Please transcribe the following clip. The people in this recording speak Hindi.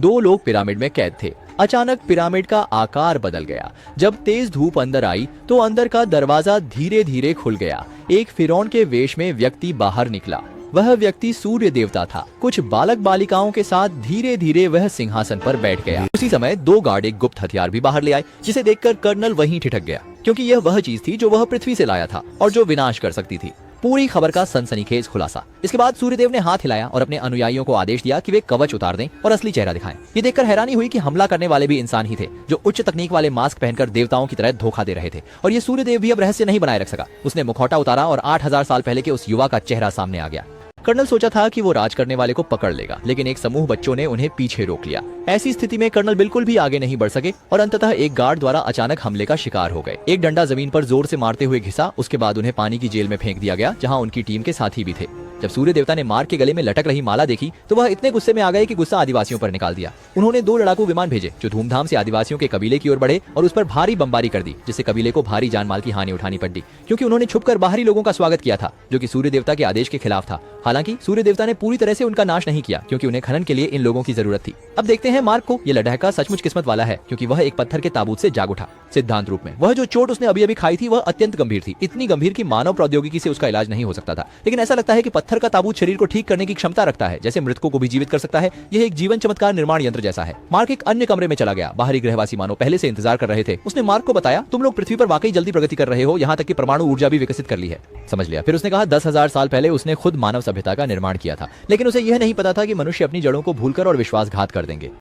दो लोग पिरामिड में कैद थे। अचानक पिरामिड का आकार बदल गया। जब तेज धूप अंदर आई तो अंदर का दरवाजा धीरे धीरे खुल गया। एक फिरौन के वेश में व्यक्ति बाहर निकला। वह व्यक्ति सूर्य देवता था। कुछ बालक बालिकाओं के साथ धीरे धीरे वह सिंहासन पर बैठ गया। उसी समय दो गार्ड एक गुप्त हथियार भी बाहर ले आए, जिसे देखकर कर्नल वहीं ठिठक गया, क्योंकि यह वह चीज थी जो वह पृथ्वी से लाया था और जो विनाश कर सकती थी। पूरी खबर का सनसनीखेज खुलासा। इसके बाद सूर्यदेव ने हाथ हिलाया और अपने अनुयायियों को आदेश दिया कि वे कवच उतार दें और असली चेहरा दिखाएं। ये देखकर हैरानी हुई कि हमला करने वाले भी इंसान ही थे, जो उच्च तकनीक वाले मास्क पहनकर देवताओं की तरह धोखा दे रहे थे। और ये सूर्यदेव भी अब रहस्य नहीं बनाए रख सका। उसने मुखौटा उतारा और 8000 साल पहले के उस युवा का चेहरा सामने आ गया। कर्नल सोचा था कि वो राज करने वाले को पकड़ लेगा, लेकिन एक समूह बच्चों ने उन्हें पीछे रोक लिया। ऐसी स्थिति में कर्नल बिल्कुल भी आगे नहीं बढ़ सके और अंततः एक गार्ड द्वारा अचानक हमले का शिकार हो गए। एक डंडा जमीन पर जोर से मारते हुए घिसा। उसके बाद उन्हें पानी की जेल में फेंक दिया गया, जहां उनकी टीम के साथी भी थे। जब सूर्य देवता ने मार्क के गले में लटक रही माला देखी तो वह इतने गुस्से में आ गए कि गुस्सा आदिवासियों पर निकाल दिया। उन्होंने 2 लड़ाकू विमान भेजे, जो धूमधाम से आदिवासियों के कबीले की ओर बढ़े और उस पर भारी बमबारी कर दी, जिससे कबीले को भारी जानमाल की हानि उठानी पड़ी, क्योंकि उन्होंने छुपकर बाहरी लोगों का स्वागत किया था, जो कि सूर्य देवता के आदेश के खिलाफ था। हालांकि सूर्य देवता ने पूरी तरह से उनका नाश नहीं किया, क्योंकि उन्हें खनन के लिए इन लोगों की जरूरत थी। अब देखते हैं मार्क को। ये लड़का सचमुच किस्मत वाला है, क्योंकि वह एक पत्थर के ताबूत से जाग उठा। सिद्धांत रूप में वह जो चोट उसने अभी अभी खाई थी वह अत्यंत गंभीर थी, इतनी गंभीर कि मानव प्रौद्योगिकी से उसका इलाज नहीं हो सकता था। लेकिन ऐसा लगता है कि पत्थर का ताबूत शरीर को ठीक करने की क्षमता रखता है, जैसे मृतकों को भी जीवित कर सकता है। यह एक जीवन चमत्कार निर्माण यंत्र जैसा है। मार्क एक अन्य कमरे में चला गया। बाहरी गृहवासी मानव पहले से इंतजार कर रहे थे। उसने मार्क को बताया, तुम लोग पृथ्वी पर वाकई जल्दी प्रगति कर रहे हो, यहाँ तक कि परमाणु ऊर्जा भी विकसित कर ली है। समझ लिया। फिर उसने कहा 10,000 साल पहले उसने खुद मानव सभ्यता का निर्माण किया था, लेकिन उसे यह नहीं पता था कि मनुष्य अपनी जड़ों को भूलकर और विश्वासघात कर देंगे।